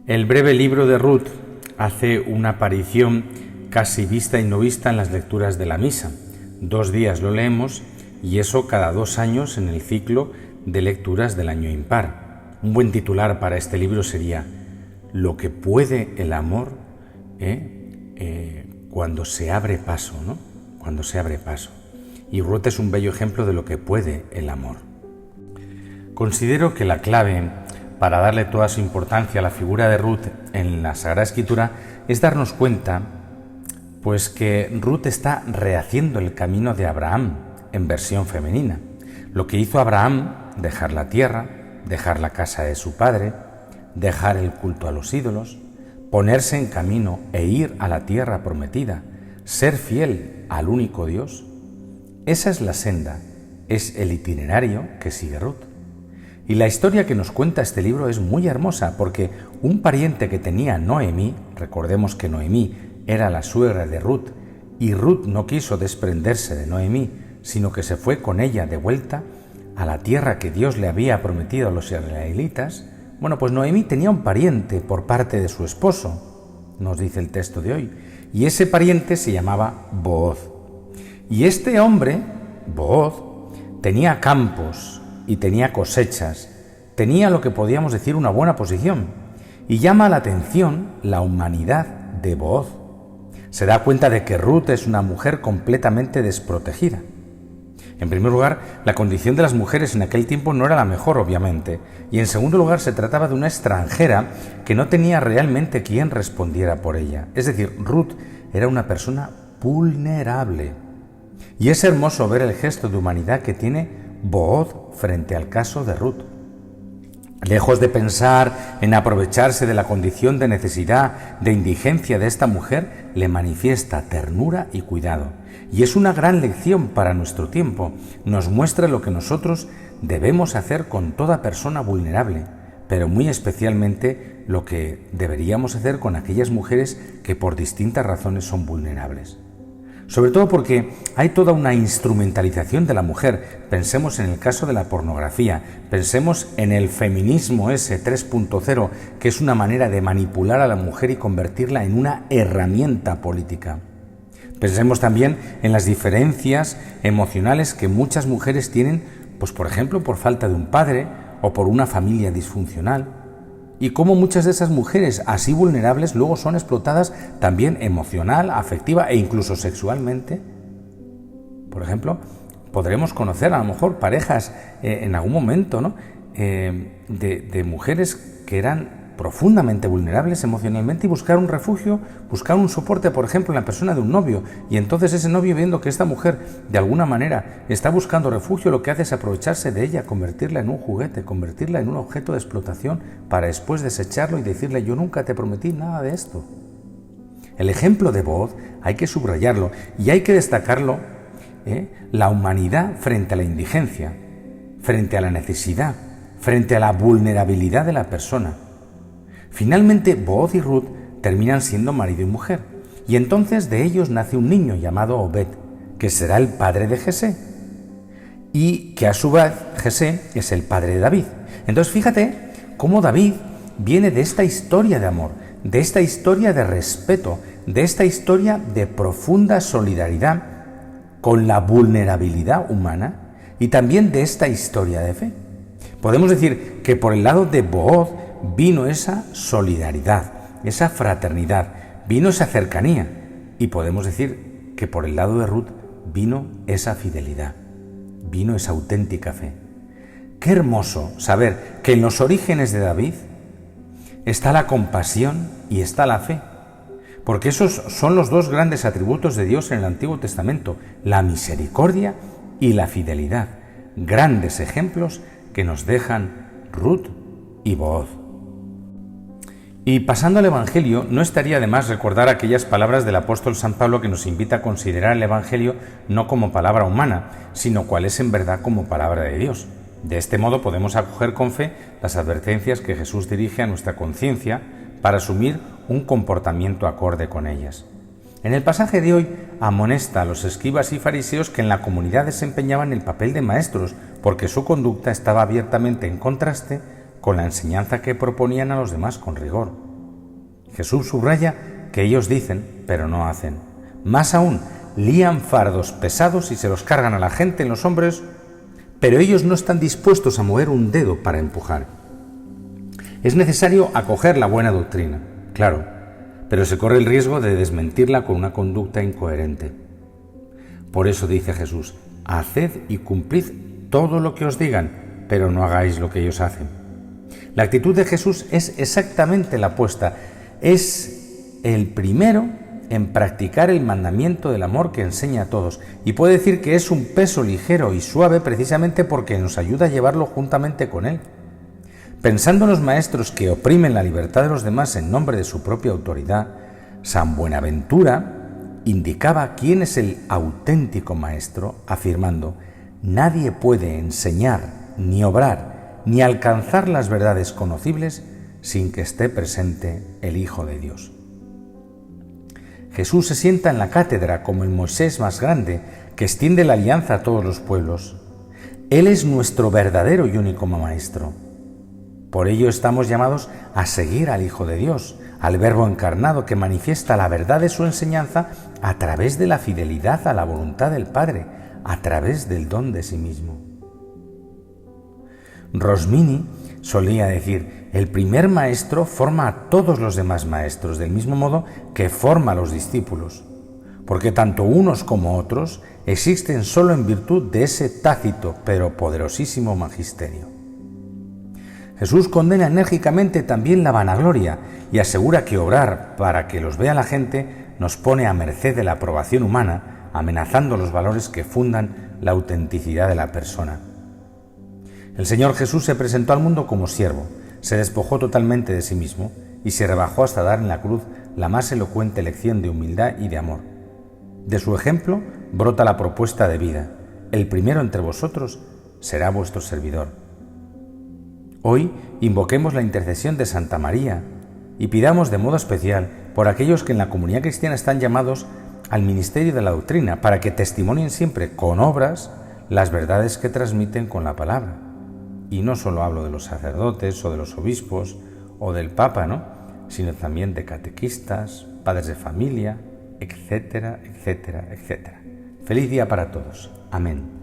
El breve libro de Ruth hace una aparición casi vista y no vista en las lecturas de la misa. 2 días lo leemos y eso cada 2 años en el ciclo de lecturas del año impar. Un buen titular para este libro sería Lo que puede el amor cuando se abre paso, ¿no? Cuando se abre paso. Y Ruth es un bello ejemplo de lo que puede el amor. Considero que la clave para darle toda su importancia a la figura de Ruth en la Sagrada Escritura es darnos cuenta pues que Ruth está rehaciendo el camino de Abraham en versión femenina. Lo que hizo Abraham, dejar la tierra, dejar la casa de su padre, dejar el culto a los ídolos, ponerse en camino e ir a la tierra prometida, ser fiel al único Dios, esa es la senda, es el itinerario que sigue Ruth. Y la historia que nos cuenta este libro es muy hermosa porque un pariente que tenía Noemí, recordemos que Noemí era la suegra de Ruth y Ruth no quiso desprenderse de Noemí, sino que se fue con ella de vuelta a la tierra que Dios le había prometido a los israelitas. Bueno, pues Noemí tenía un pariente por parte de su esposo, nos dice el texto de hoy, y ese pariente se llamaba Booz. Y este hombre, Booz, tenía campos y tenía cosechas, tenía lo que podíamos decir una buena posición, y llama la atención la humanidad de Booz. Se da cuenta de que Ruth es una mujer completamente desprotegida. En primer lugar, la condición de las mujeres en aquel tiempo no era la mejor, obviamente, y en segundo lugar se trataba de una extranjera que no tenía realmente quien respondiera por ella. Es decir, Ruth era una persona vulnerable. Y es hermoso ver el gesto de humanidad que tiene Booz frente al caso de Ruth. Lejos de pensar en aprovecharse de la condición de necesidad, de indigencia de esta mujer, le manifiesta ternura y cuidado. Y es una gran lección para nuestro tiempo. Nos muestra lo que nosotros debemos hacer con toda persona vulnerable, pero muy especialmente lo que deberíamos hacer con aquellas mujeres que por distintas razones son vulnerables. Sobre todo porque hay toda una instrumentalización de la mujer. Pensemos en el caso de la pornografía, pensemos en el feminismo ese 3.0, que es una manera de manipular a la mujer y convertirla en una herramienta política. Pensemos también en las diferencias emocionales que muchas mujeres tienen, pues por ejemplo, por falta de un padre o por una familia disfuncional. Y cómo muchas de esas mujeres así vulnerables luego son explotadas también emocional, afectiva e incluso sexualmente. Por ejemplo, podremos conocer a lo mejor parejas en algún momento, ¿no? de mujeres que eran profundamente vulnerables emocionalmente y buscar un refugio, buscar un soporte, por ejemplo, en la persona de un novio. Y entonces ese novio, viendo que esta mujer de alguna manera está buscando refugio, lo que hace es aprovecharse de ella, convertirla en un juguete, convertirla en un objeto de explotación para después desecharlo y decirle: yo nunca te prometí nada de esto. El ejemplo de Booz hay que subrayarlo y hay que destacarlo, la humanidad frente a la indigencia, frente a la necesidad, frente a la vulnerabilidad de la persona. Finalmente, Booz y Ruth terminan siendo marido y mujer, y entonces de ellos nace un niño llamado Obed, que será el padre de Jesé, y que a su vez Jesé es el padre de David. Entonces fíjate cómo David viene de esta historia de amor, de esta historia de respeto, de esta historia de profunda solidaridad con la vulnerabilidad humana y también de esta historia de fe. Podemos decir que por el lado de Booz vino esa solidaridad, esa fraternidad, vino esa cercanía, y podemos decir que por el lado de Ruth vino esa fidelidad, vino esa auténtica fe. Qué hermoso saber que en los orígenes de David está la compasión y está la fe, porque esos son los 2 grandes atributos de Dios en el Antiguo Testamento, la misericordia y la fidelidad, grandes ejemplos que nos dejan Ruth y Booz. Y pasando al Evangelio, no estaría de más recordar aquellas palabras del apóstol San Pablo que nos invita a considerar el Evangelio no como palabra humana, sino cual es en verdad como palabra de Dios. De este modo podemos acoger con fe las advertencias que Jesús dirige a nuestra conciencia para asumir un comportamiento acorde con ellas. En el pasaje de hoy amonesta a los escribas y fariseos que en la comunidad desempeñaban el papel de maestros, porque su conducta estaba abiertamente en contraste con la enseñanza que proponían a los demás con rigor. Jesús subraya que ellos dicen, pero no hacen. Más aún, lían fardos pesados y se los cargan a la gente, en los hombres, pero ellos no están dispuestos a mover un dedo para empujar. Es necesario acoger la buena doctrina, claro, pero se corre el riesgo de desmentirla con una conducta incoherente. Por eso dice Jesús: haced y cumplid todo lo que os digan, pero no hagáis lo que ellos hacen. La actitud de Jesús es exactamente la opuesta. Es el primero en practicar el mandamiento del amor que enseña a todos, y puede decir que es un peso ligero y suave precisamente porque nos ayuda a llevarlo juntamente con él. Pensando en los maestros que oprimen la libertad de los demás en nombre de su propia autoridad, San Buenaventura indicaba quién es el auténtico maestro, afirmando: nadie puede enseñar, ni obrar, ni alcanzar las verdades conocibles sin que esté presente el Hijo de Dios. Jesús se sienta en la cátedra como el Moisés más grande que extiende la alianza a todos los pueblos. Él es nuestro verdadero y único maestro. Por ello estamos llamados a seguir al Hijo de Dios, al Verbo encarnado que manifiesta la verdad de su enseñanza a través de la fidelidad a la voluntad del Padre, a través del don de sí mismo. Rosmini solía decir: el primer maestro forma a todos los demás maestros, del mismo modo que forma a los discípulos, porque tanto unos como otros existen solo en virtud de ese tácito pero poderosísimo magisterio. Jesús condena enérgicamente también la vanagloria y asegura que obrar para que los vea la gente nos pone a merced de la aprobación humana, amenazando los valores que fundan la autenticidad de la persona. El Señor Jesús se presentó al mundo como siervo, se despojó totalmente de sí mismo y se rebajó hasta dar en la cruz la más elocuente lección de humildad y de amor. De su ejemplo brota la propuesta de vida: el primero entre vosotros será vuestro servidor. Hoy invoquemos la intercesión de Santa María y pidamos de modo especial por aquellos que en la comunidad cristiana están llamados al ministerio de la doctrina, para que testimonien siempre con obras las verdades que transmiten con la palabra. Y no solo hablo de los sacerdotes o de los obispos o del Papa, ¿no?, sino también de catequistas, padres de familia, etcétera, etcétera, etcétera. Feliz día para todos. Amén.